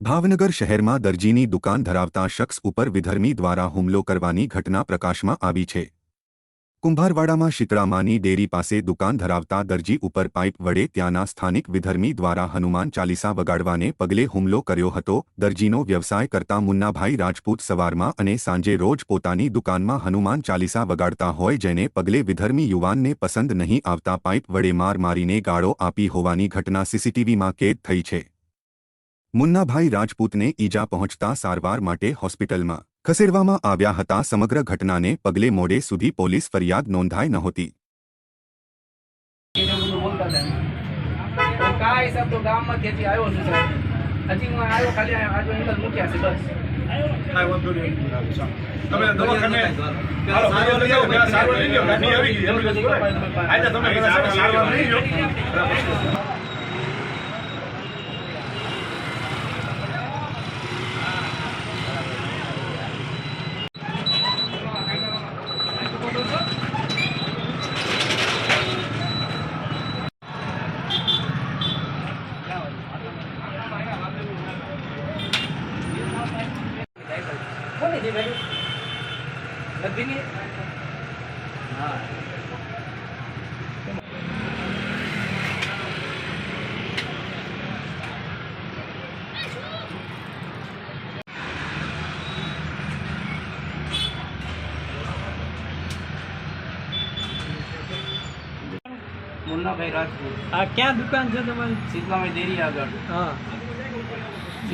ભાવનગર શહેરમાં દરજીની દુકાન ધરાવતા શખ્સ ઉપર વિધર્મી દ્વારા હુમલો કરવાની ઘટના પ્રકાશમાં આવી છે। કુંભારવાડામાં શીતળામાની ડેરી પાસે દુકાન ધરાવતા દરજી ઉપર પાઇપ વડે ત્યાંના સ્થાનિક વિધર્મી દ્વારા હનુમાન ચાલીસા વગાડવાને પગલે હુમલો કર્યો હતો। દરજીનો વ્યવસાય કરતા મુન્નાભાઈ રાજપૂત સવારમાં અને સાંજે રોજ પોતાની દુકાનમાં હનુમાન ચાલીસા વગાડતા હોય, જેને પગલે વિધર્મી યુવાનને પસંદ નહીં આવતા પાઇપ વડે માર મારીને ગાળો આપી હોવાની ઘટના સીસીટીવીમાં કેદ થઈ છે। મુન્નાભાઈ રાજપૂતને ઈજા પહોંચતા સારવાર માટે હોસ્પિટલમાં ખસેડવામાં આવ્યા હતા। સમગ્ર ઘટનાને પગલે મોડે સુધી પોલીસ ફરિયાદ નોંધાઈ નહોતી। मुन्ना भाई राजपूत। आ क्या दुकान है तुम्हारी? शीतला में डेरी आगळ। हाँ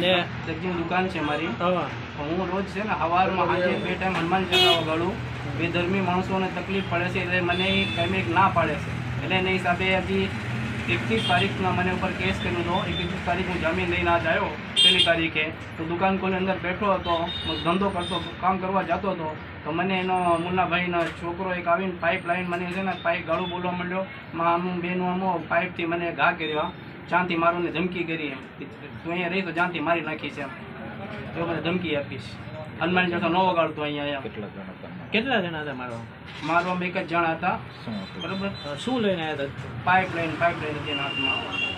ने दर्जी दुकान है हमारी। हाँ हूँ रोज से हवार में आज बे टाइम हनुमान चालीसा वगाड़ू। बेधर्मी माणसों ने तकलीफ पड़े से એટલે મને કાયમિક ના પાડે છે, એટલે એના હિસાબે હજી 31 તારીખના મને ઉપર કેસ કર્યો હતો। 31 તારીખ હું જામીન લઈને આજ આવ્યો। પહેલી તારીખે તો દુકાન કોની અંદર બેઠો હતો, ધંધો કરતો, કામ કરવા જતો હતો, તો મને એનો મુન્નાભાઈનો છોકરો એક આવીને પાઇપ લાઈન મને છે ને પાઇપ ગાળું બોલવા માંડ્યો। આમ બેનું આમો પાઇપથી મને ઘા કર્યા, જાનથી મારોને ધમકી કરી, એમ તું અહીંયા રહી તો જાનથી મારી નાખીશ, એમ તો મને ધમકી આપીશ। હનુમાન ચાલીસા ન વગાડતો અહીંયા। કેટલા જણા હતા મારવામાં એક જ જણા હતા, બરાબર। શું લઈને આવ્યા હતા? પાઇપ લાઈન હતી એના હાથમાં।